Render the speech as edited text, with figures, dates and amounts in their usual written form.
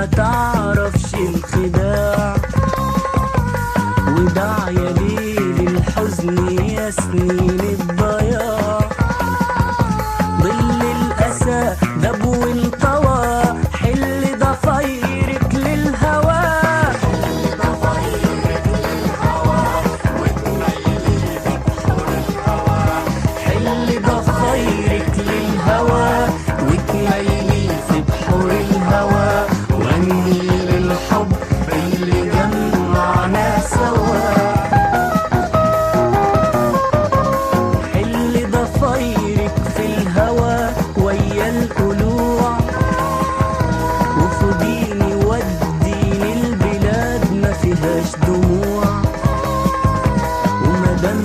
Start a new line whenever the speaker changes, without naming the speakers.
ما تعرفش الخداع. وداع يا ليل الحزن يا سنين الضياع، ظل الأسى دب وانطوى، حل ضفايرك للهوى. حل ضفايرك للهوى وتميلي في بحور الهوى، وغني للحب اللي جمعنا سوا. حل ضفايرك في الهوى ويا القلوع، وخديني وديني البلاد ما فيهاش دموع. ومدام